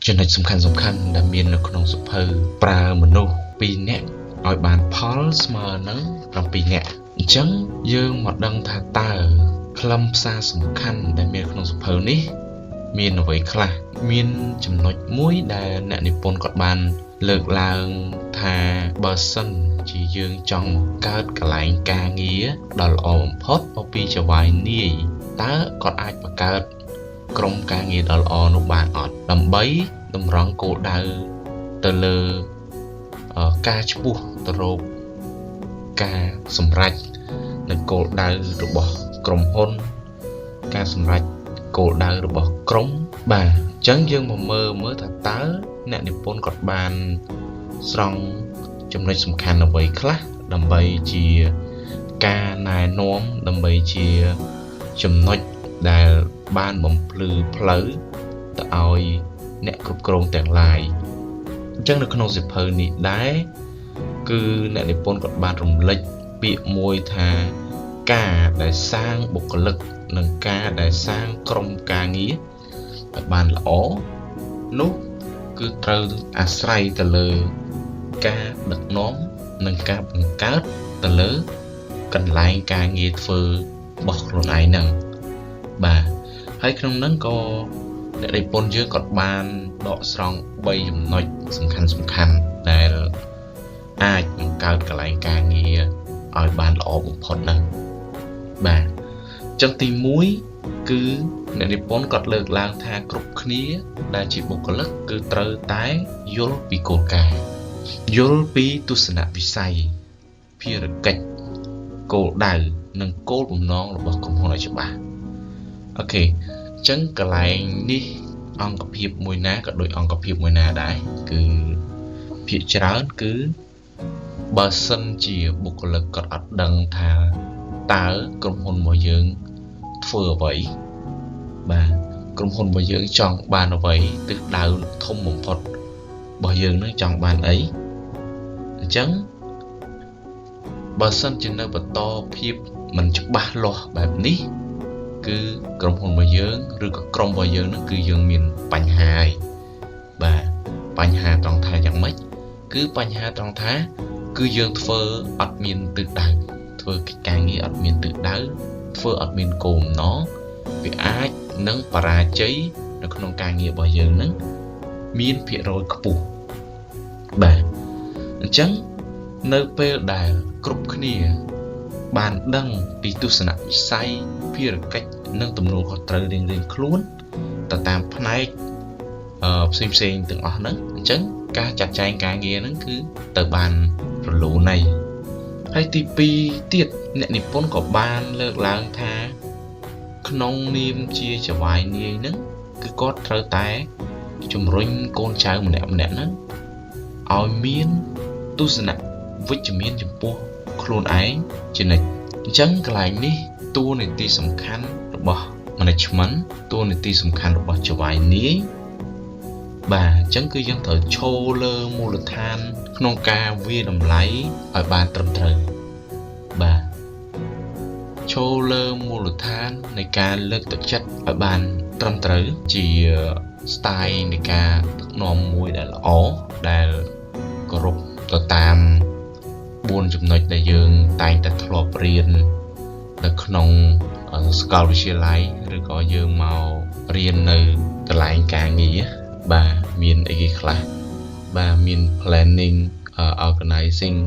ចំណុចសំខាន់ដែលមាននៅក្នុងសភៅប្រើមនុស្ស2នាក់ឲ្យបានផលស្មើនឹង7នាក់អញ្ចឹងយើងមកដឹងថាតើខ្លឹមសារសំខាន់ដែលមានក្នុងសភៅនេះមានអ្វីខ្លះមានចំណុចមួយដែលអ្នកនិពន្ធគាត់បានលើកឡើងថាបើសិនជាយើងចង់កើតកន្លែងការងារដ៏ល្អបំផុតអំពីចវាយនាយតើគាត់អាចបង្កើតក្រុមការងារដ៏ល្អនោះបានអត់ដើម្បីតម្រង់គោលដៅទៅលើការឆ្ពោះទៅរកការសម្រេចនៅគោលដៅរបស់ក្រុមហ៊ុនការសម្រេចគោលដៅរបស់ក្រុមបាទអញ្ចឹងយើងមកមើលថាតើអ្នកនិពន្ធគាត់បានស្រង់ចំណុចសំខាន់អ្វីខ្លះដើម្បីជាការណែនាំដើម្បីជាចំណុចដែលបានបំភ្លឺផ្លូវទៅឲ្យអ្នកគ្រប់គ្រងទាំងឡាយអញ្ចឹងនៅក្នុងសៀវភៅនេះដែរគឺអ្នកនិពន្ធគាត់បានរំលេចពាក្យមួយថាការដែលសាងបុគ្គលិកនិងការដែលសាងក្រុមការងារឲ្យបានល្អនោះគឺត្រូវអាស្រ័យទៅលើការដឹកនាំនិងការបង្កើតទៅលើកន្លែងការងារធ្វើរបស់ខ្លួនឯងហ្នឹងបាទហើយក្នុងហ្នឹងក៏អ្នកនិពន្ធយើងក៏បានដកស្រង់3ចំណុចសំខាន់ដែលអាចបង្កើតកន្លែងការងារឲ្យបានល្អបំផុតហ្នឹងបាទចឹងទី1គឺអ្នកនិពន្ធគាត់លើកឡើងថាគ្រប់គ្នាដែលជាបុគ្គលិកគឺត្រូវតែយល់ពីគោលការណ៍យល់ពីទស្សនវិស័យភារកិច្ចគោលដៅនិងគោលបំណងរបស់ក្រុមហ៊ុនឲ្យច្បាស់អូខេអញ្ចឹងកន្លែងនេះអង្គភាពមួយណាក៏ដូចអង្គភាពមួយណាដែរគឺភាគច្រើនគឺបើសិនជាបុគ្គលិកគាត់អត់ដឹងថាតើក្រុមហ៊ុនរបស់យើងធ្វើអ្វីបាទក្រុមហ៊ុនរបស់យើងចង់បានអ្វីទិសដៅធំបំផុតរបស់យើងនឹងចង់បានអីអញ្ចឹងបើសិនជានៅបន្តភាពមិនច្បាស់លាស់បែបនេះគឺក្រុមហ៊ុនរបស់យើងឬក៏ក្រុមរបស់យើងនឹងគឺយើងមានបញ្ហាហើយបាទបញ្ហាត្រង់ថាយ៉ាងម៉េចគឺបញ្ហាត្រង់ថាគឺយើងធ្វើអត់មានទិសដៅធ្វើកិច្ចការងារអត់មានទិសដៅធ្វើអត់មានគោលបំណងវាអាចនឹងបរាជ័យនៅក្នុងការងាររបស់យើងនឹងមានភាគរយខ្ពស់បាទអញ្ចឹងនៅពេលដែលគ្រប់គ្នាបានដឹងពីទស្សនវិស័យភារកិច្ចនិងទំនួលខុសត្រូវរៀងៗខ្លួនទៅតាមផ្នែកផ្សេងទាំងអស់ហ្នឹងអញ្ចឹងការចាត់ចែងការងារហ្នឹងគឺទៅបានរលូនហើយទី2ទៀតអ្នកនិពន្ធក៏បានលើកឡើងថាក្នុងនាមជាចវាយនាយហ្នឹងគឺគាត់ត្រូវតែជំរុញកូនចៅម្នាក់ហ្នឹងឲ្យមានទស្សនវិជ្ជមានចំពោះខ្លួនឯងជានិច្ចអញ្ចឹងកន្លែងនេះតួនាទីសំខាន់របស់ management តួនាទីសំខាន់របស់ចវាយនាយបាទអញ្ចឹងគឺយើងត្រូវឈរលើមូលដ្ឋានក្នុងការវាយតម្លៃឲ្យបានត្រឹមត្រូវបាទឈរលើមូលដ្ឋាននៃការលើកទឹកចិត្តឲ្យបានត្រឹមត្រូវជា style នៃការដឹកនាំមួយដែលល្អដែលគោរពទៅតាម4ចំណុចដែលយើងតែងតែធ្លាប់រៀននៅក្នុងសាកលវិទ្យាល័យឬក៏យើងមករៀននៅកន្លែងការងារបាទមានអីគេខ្លះបាទមាន planning organizing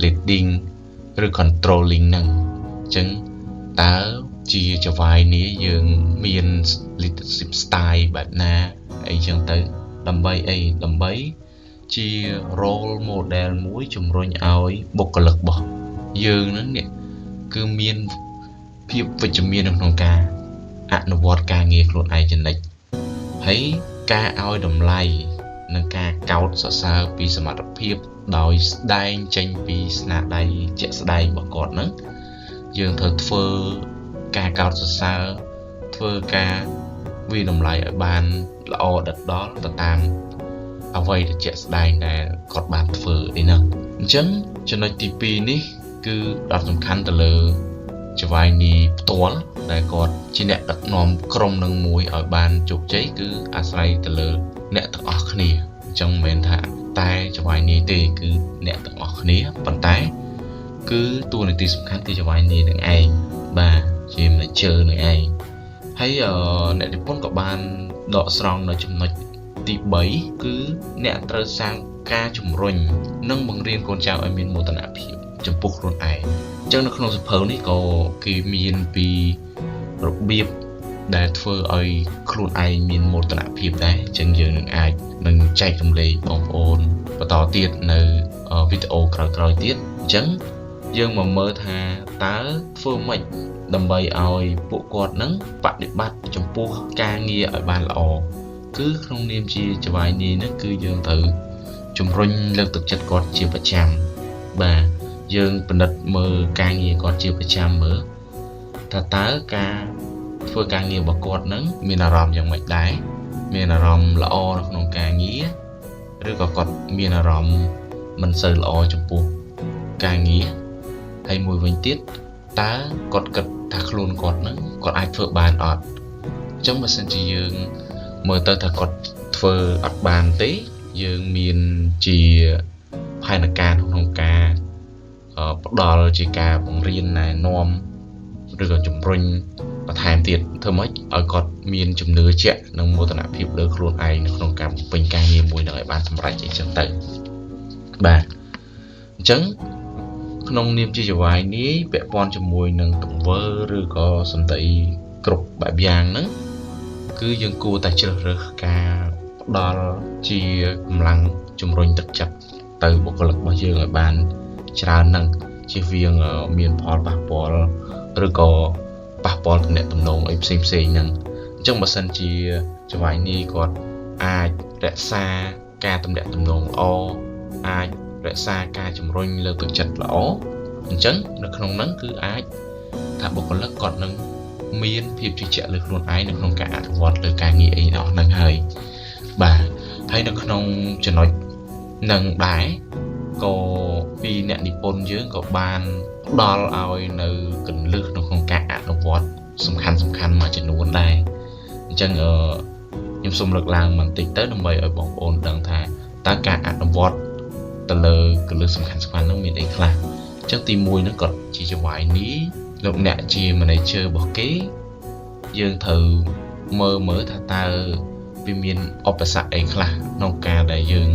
leading ឬ controlling ហ្នឹងអញ្ចឹងតើជាចវាយនេះយើងមាន leadership style បែបណាអីចឹងទៅដើម្បីអីដើម្បីជា role model មួយជំរុញឲ្យបុគ្គលិករបស់យើងហ្នឹងនេះគឺមានភាពវិជ្ជមានក្នុងការអនុវត្តការងារខ្លួនឯងជានិច្ចហើយការឲ្យតម្លៃនិងការកោតសរសើរពីសមត្ថភាពដោយស្ដែងចេញពីស្នាដៃជាក់ស្ដែងរបស់គាត់ហ្នឹងយើងត្រូវធ្វើការកោតសរសើរធ្វើការវិតម្លៃឲ្យបានល្អដិតដល់ទៅតាមអ្វីដែលជាក់ស្ដែងដែលគាត់បានធ្វើអីហ្នឹងអញ្ចឹងចំណុចទី2នេះគឺដ៏សំខាន់ទៅលើចវាយនីផ្ទាល់ដែលគាត់ជាអ្នកដឹកនាំក្រុមនឹងមួយឲ្យបានជោគជ័យគឺអាស្រ័យទៅលើអ្នក គឺតួនាទីសំខាន់គឺចង្វាយនេះនឹងឯងបាទជាមិនជើនឹងឯងហើយអ្នកនិពន្ធក៏បានដកស្រង់នៅចំណុចទី3គឺអ្នកត្រូវសាងការជំរុញនិងបង្រៀនកូនចៅឲ្យមានមោទនភាពចំពោះខ្លួនឯងអញ្ចឹងនៅក្នុងសៀវភៅនេះក៏គេមានពីរបៀបដែលធ្វើឲ្យខ្លួនឯងមានមោទនភាពដែរអញ្ចឹងយើងនឹងចែករំលែកបងប្អូនបន្តទៀតនៅវីដេអូក្រោយៗទៀតអញ្ចឹងយើងមកមើលថាតើធ្វើម៉េចដើម្បីឲ្យពួកគាត់នឹងបដិបត្តិចំពោះការងារឲ្យបានល្អគឺក្នុងនាមជាចៅហ្វាយនេះហ្នឹងគឺយើងត្រូវជំរុញលើកទឹកចិត្តគាត់ជាប្រចាំបាទយើងពិនិត្យមើលការងារគាត់ជាប្រចាំមើលថាតើការធ្វើការងាររបស់គាត់នឹងមានអារម្មណ៍យ៉ាងម៉េចដែរមានអារម្មណ៍ល្អនៅក្នុងការងារឬក៏គាត់មានអារម្មណ៍មិនសូវល្អចំពោះការងារហើយមួយវិញទៀតតើគាត់គិតថាខ្លួនគាត់នឹងគាត់អាចធ្វើបានអត់អញ្ចឹងបើសិនជាយើងមើលទៅថាគាត់ធ្វើអត់បានទេយើងមានជាផែនការក្នុងការផ្ដល់ជាការបង្រៀនណែនាំឬក៏ជំរុញបន្ថែមទៀតធ្វើម៉េចឲ្យគាត់មានជំនឿជាក់និងមោទនភាពលើខ្លួនឯងនៅក្នុងការបំពេញការងារមួយនឹងឲ្យបានសម្រេចអីចឹងទៅបាទអញ្ចឹងក្នុងនាមជាចៅហ្វាយនេះពាក់ព័ន្ធជាមួយនឹងទង្វើឬក៏សម្ដីគ្រប់បែបយ៉ាងហ្នឹងគឺយើងគួរតែជ្រើសរើសការផ្ដល់ជាកម្លាំងជំរុញទឹកចិត្តទៅបុគ្គលិករបស់យើងឲ្យបានច្រើនហ្នឹងជៀសវាងមានផលប៉ះពាល់ឬក៏ប៉ះពាល់ទំនាក់ទំនងអីផ្សេងហ្នឹងអញ្ចឹងបើសិនជាចៅហ្វាយនេះគាត់អាចរក្សាការទំនាក់ទំនងល្អអាចរក្សាការជំរុញលើកទឹកចិត្តល្អអញ្ចឹងនៅក្នុងហ្នឹងគឺអាចថាបុគ្គលិកគាត់នឹងមានភាពជឿជាក់លើខ្លួនឯងនៅក្នុងការអនុវត្តលើការងារអីអស់ហ្នឹងហើយបាទហើយនៅក្នុងចំណុចនឹងដែរក៏ពីអ្នកនិពន្ធយើងក៏បានផ្ដល់ឲ្យនៅគន្លឹះនៅក្នុងការអនុវត្តសំខាន់មួយចំនួនដែរអញ្ចឹងខ្ញុំសូមលើកឡើងបន្តិចទៅដើម្បីឲ្យបងប្អូនដឹងថាតើការអនុវត្តទៅលើគន្លឹះសំខាន់ហ្នឹងមានអីខ្លះអញ្ចឹងទី1ហ្នឹងក៏ជាចៅហ្វាយនេះលោកអ្នកជា manager របស់គេយើងត្រូវមើលថាតើវាមានឧបសគ្គអីខ្លះក្នុងការដែលយើង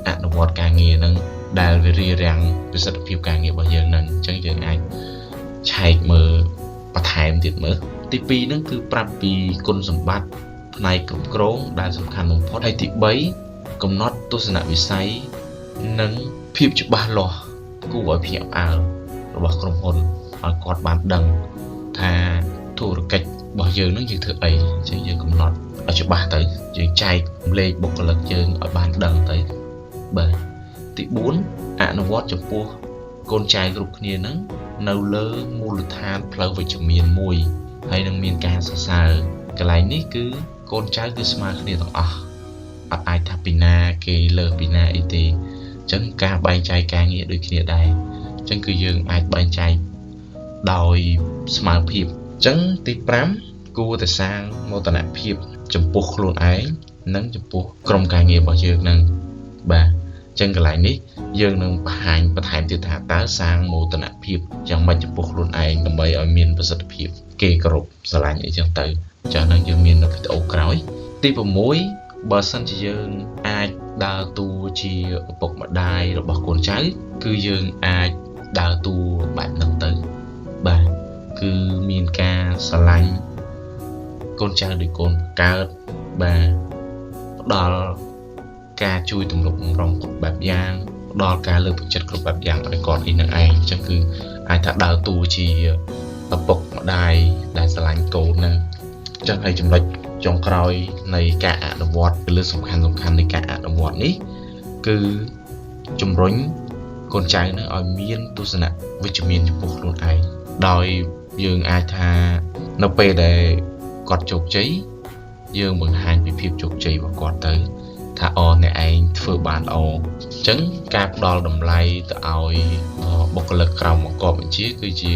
អនុវត្តការងារហ្នឹងដែលវារារាំងប្រសិទ្ធភាពការងាររបស់យើងហ្នឹងអញ្ចឹងយើងអាចឆែកមើលបន្ថែមទៀតមើលទី2ហ្នឹងគឺប្រាប់ពីគុណសម្បត្តិផ្នែកគ្រប់គ្រងដែលសំខាន់បំផុតហើយទី3កំណត់ទស្សនវិស័យនិងភាពច្បាស់លាស់គួរឲ្យភ្ញាក់ផ្អើលរបស់ក្រុមហ៊ុនឲ្យគាត់បានដឹងថាធុរកិច្ចរបស់យើងនឹងយើងធ្វើអីអញ្ចឹងយើងកំណត់ឲ្យច្បាស់ទៅយើងចែកលេខបុគ្គលិកយើងឲ្យបានដឹងទៅបាទទី4អនុវត្តចំពោះកូនចៅគ្រប់គ្នានឹងនៅលើមូលដ្ឋានផ្លូវវិជ្ជមានមួយហើយនឹងមានការសរសើរកន្លែងនេះគឺកូនចៅគឺស្មើគ្នាទាំងអស់អត់អាចថាពីណាគេលើពីណាអីទេអញ្ចឹងការបែងចែកការងារដូចគ្នាដែរអញ្ចឹងគឺយើងអាចបែងចែកដោយស្មើភាពអញ្ចឹងទី5គួរតែសាងមោទនភាពចំពោះខ្លួនឯងនិងចំពោះក្រុមការងាររបស់យើងនឹងបាទអញ្ចឹងកន្លែងនេះយើងនឹងបង្ហាញបន្ថែមទៀតថាតើសាងមោទនភាពយ៉ាងម៉េចចំពោះខ្លួនឯងដើម្បីឲ្យមានប្រសិទ្ធភាពគេគ្រប់ស្រឡាញ់អីចឹងទៅចា៎នឹងយើងមាននៅវីដេអូក្រោយទី6បើសិនជាយើងអាចដើរតួជាឪពុកម្ដាយរបស់កូនចៅគឺយើងអាចដើរតួបែបហ្នឹងទៅបាទគឺមានការស្រឡាញ់កូនចៅដូចកូនកើតបាទផ្ដល់ការជួយទំនុកបំរុងគ្រប់បែបយ៉ាងផ្ដល់ការលើកទឹកចិត្តគ្រប់បែបយ៉ាងឲ្យគាត់ឯងនឹងឯងអញ្ចឹងគឺអាចថាដើរតួជាឪពុកម្ដាយដែលស្រឡាញ់កូនហ្នឹងអញ្ចឹងហើយចំណុចចុងក្រោយនៃការអនុវត្តលើសំខាន់នៃការអនុវត្តនេះគឺជំរុញកូនចៅនឹងឲ្យមានទស្សនៈវិជ្ជមានចំពោះខ្លួនឯងដោយយើងអាចថានៅពេលដែលគាត់ជោគជ័យយើងបង្ហាញពីភាពជោគជ័យរបស់គាត់ទៅថាអ្នកឯងធ្វើបានល្អអញ្ចឹងការផ្ដល់តម្លៃទៅឲ្យបុគ្គលិកក្រោមបង្គាប់បញ្ជាគឺជា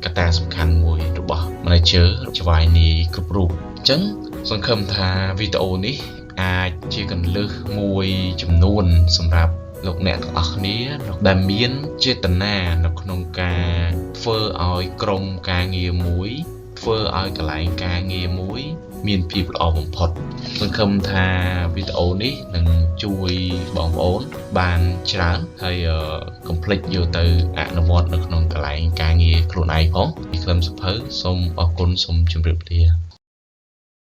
កត្តាសំខាន់មួយរបស់ manager ចៅហ្វាយនេះគ្រប់រូបអញ្ចឹងសង្ឃឹមថាវីដេអូនេះអាចជាគន្លឹះមួយចំនួនសម្រាប់ លោកអ្នកទាំងអស់គ្នាដែលមានចេតនានៅក្នុងការធ្វើឲ្យក្រុមការងារមួយធ្វើឲ្យកន្លែងការងារមួយមានភាពល្អបំផុតសង្ឃឹមថាវីដេអូនេះនឹងជួយបងប្អូនបានច្រើនហើយកុំភ្លេចយកទៅអនុវត្តនៅក្នុងកន្លែងការងារខ្លួនឯងផងពីក្លឹមសភៅសូមអរគុណសូមជម្រាបលា